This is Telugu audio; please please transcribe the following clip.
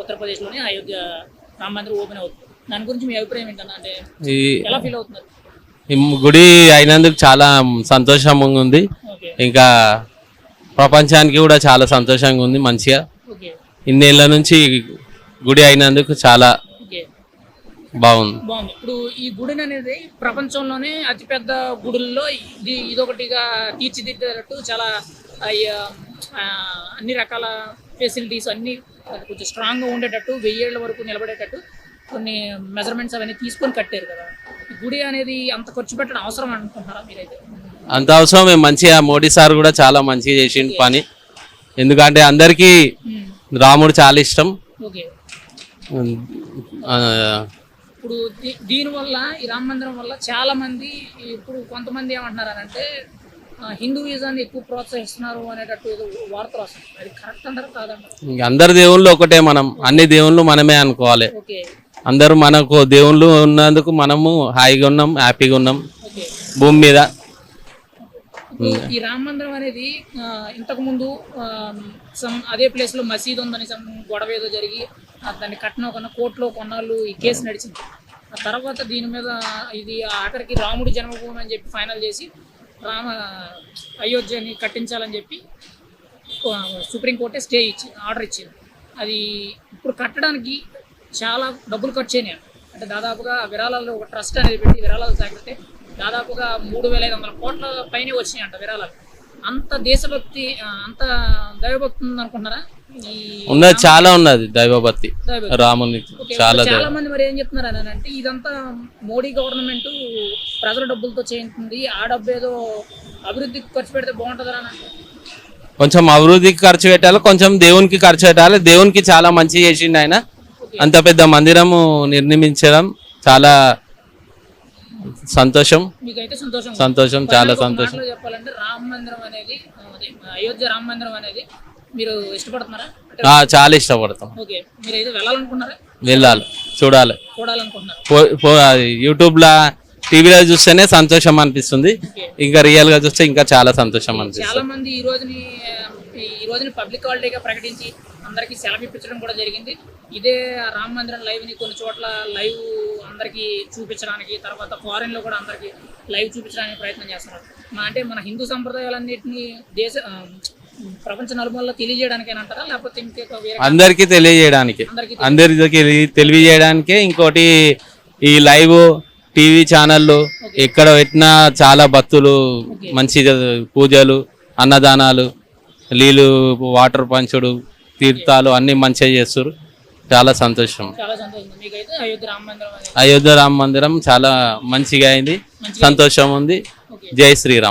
ఉత్తరప్రదేశ్లోని అయోధ్య రామ మందిరం ఓపెన్ అవుతుంది. దాని గురించి మీ అభిప్రాయం ఏంటన్నా? అంటే ఎలా ఫీల్ అవుతున్నారు? ఈ గుడి అయినందుకు చాలా సంతోషంగా ఉంది. ఓకే ఇంకా ప్రపంచానికి కూడా చాలా సంతోషంగా ఉంది. మంచిగా ఓకే ఇన్నేళ్ల నుంచి గుడి అయినందుకు చాలా ఓకే బాగుంది. బాగుంది. ఇప్పుడు ఈ గుడిని అనేది ప్రపంచంలోనే అతిపెద్ద గుడుల్లో ఇదొకటిగా తీర్చిదిద్దేటట్టు చాలా అన్ని రకాల ఫెసిలిటీస్ అన్ని కొంచెం స్ట్రాంగ్గా ఉండేటట్టు 1000 ఏళ్ల వరకు నిలబడేటట్టు కొన్ని మెజర్మెంట్స్ అవన్నీ తీసుకొని కట్టారు కదా. ఈ గుడి అనేది అంత ఖర్చు పెట్టడం అవసరం అనుకుంటున్నారా మీరైతే? అంత అవసరం. మంచిగా మోడీ సార్ కూడా చాలా మంచిగా చేసిండు పని. ఎందుకంటే అందరికీ రాముడు చాలా ఇష్టం. ఓకే ఇప్పుడు దీనివల్ల ఈ రామ మందిరం వల్ల చాలా మంది ఇప్పుడు కొంతమంది ఏమంటున్నారు అని అంటే హిందూయిజాన్ని ఎక్కువ ప్రోత్సహిస్తున్నారు అనేటట్టు ఏదో వార్తలు వస్తుంది. అది కరెక్ట్ అంటారు కాదంటారు? అందరు దేవుళ్ళు ఒకటే, మనం అన్ని దేవుళ్ళు మనమే అనుకోవాలి. ఓకే అందరూ మనకు దేవుళ్ళు ఉన్నందుకు మనము హాయిగా ఉన్నాం, హ్యాపీగా ఉన్నాం ఓకే భూమి మీద. ఈ రామ మందిరం అనేది ఇంతకు ముందు అదే ప్లేస్ లో మసీద్ ఉందని గొడవ ఏదో జరిగి దాన్ని కట్టిన కోర్టులో కొన్నాళ్ళు ఈ కేసు నడిచింది. ఆ తర్వాత దీని మీద ఇది ఆఖరికి రాముడి జన్మభూమి అని చెప్పి ఫైనల్ చేసి అయోధ్యని కట్టించాలని చెప్పి సుప్రీంకోర్టే స్టే ఆర్డర్ ఇచ్చింది. అది ఇప్పుడు కట్టడానికి చాలా డబ్బులు ఖర్చు అయినాయి. అంటే దాదాపుగా విరాళాలు ఒక ట్రస్ట్ అనేది పెట్టి విరాళాలు సేకరిస్తే దాదాపుగా 3500 కోట్ల పైనే వచ్చినాయి అంట విరాళాలు. అంత దేశభక్తి అంత దైవభక్తి ఉంది అనుకుంటున్నారా? ఉన్నది చాలా ఉన్నది దైవభక్తి రాముని చాలా. చాలా మంది మరి ఏం చెప్తున్నారు అని అంటే ఇదంతా మోడీ గవర్నమెంట్ ప్రజల డబ్బులతో చేయించింది, ఆ డబ్బు ఏదో అభివృద్ధికి ఖర్చు పెడితే బాగుంటుందా అని అంటే? కొంచెం అభివృద్ధికి ఖర్చు పెట్టాలి, కొంచెం దేవునికి ఖర్చు పెట్టాలి. దేవునికి చాలా మంచి చేసిండు ఆయన. అంత పెద్ద మందిరము నిర్మించడం చాలా సంతోషం. మీకైతే సంతోషం? సంతోషం, చాలా సంతోషం. చెప్పాలంటే రామ మందిరం అనేది అయోధ్య రామ మందిరం అనేది మీరు ఇష్టపడుతున్నారా? చాలా ఇష్టపడతాం. ఓకే మీరైతే వెళ్ళాలనుకున్నారా? వెళ్ళాలి, చూడాలనుకుంటున్నారు. యూట్యూబ్ లా టీవీలో చూస్తేనే సంతోషం అనిపిస్తుంది, ఇంకా రియల్ గా చూస్తే ఇంకా చాలా సంతోషం అనిపిస్తుంది. చాలా మంది ఈ రోజుని పబ్లిక్ హాలిడేగా ప్రకటించి అందరికి సెలవు ఇప్పించడం కూడా జరిగింది. ఇదే రామ మందిరం లైవ్ ని కొన్ని చోట్ల లైవ్ అందరికి చూపించడానికి, తర్వాత ఫారెన్ లో కూడా అందరికి లైవ్ చూపించడానికి ప్రయత్నం చేస్తున్నారు. అంటే మన హిందూ సంప్రదాయాలన్నింటినీ ప్రపంచ నలుమూలలో తెలియజేయడానికి అంటారా, లేకపోతే అందరికీ తెలియజేయడానికి? అందరికి తెలియజేయడానికే. ఇంకోటి ఈ లైవ్ టీవీ ఛానళ్ళు ఎక్కడ పెట్టినా చాలా భక్తులు మంచిగా పూజలు, అన్నదానాలు, నీళ్ళు, వాటర్ పంచుడు, తీర్థాలు అన్ని మంచిగా చేస్తారు. చాలా సంతోషం. అయోధ్య రామ మందిరం చాలా మంచిగా అయింది, సంతోషం ఉంది. జై శ్రీరామ్.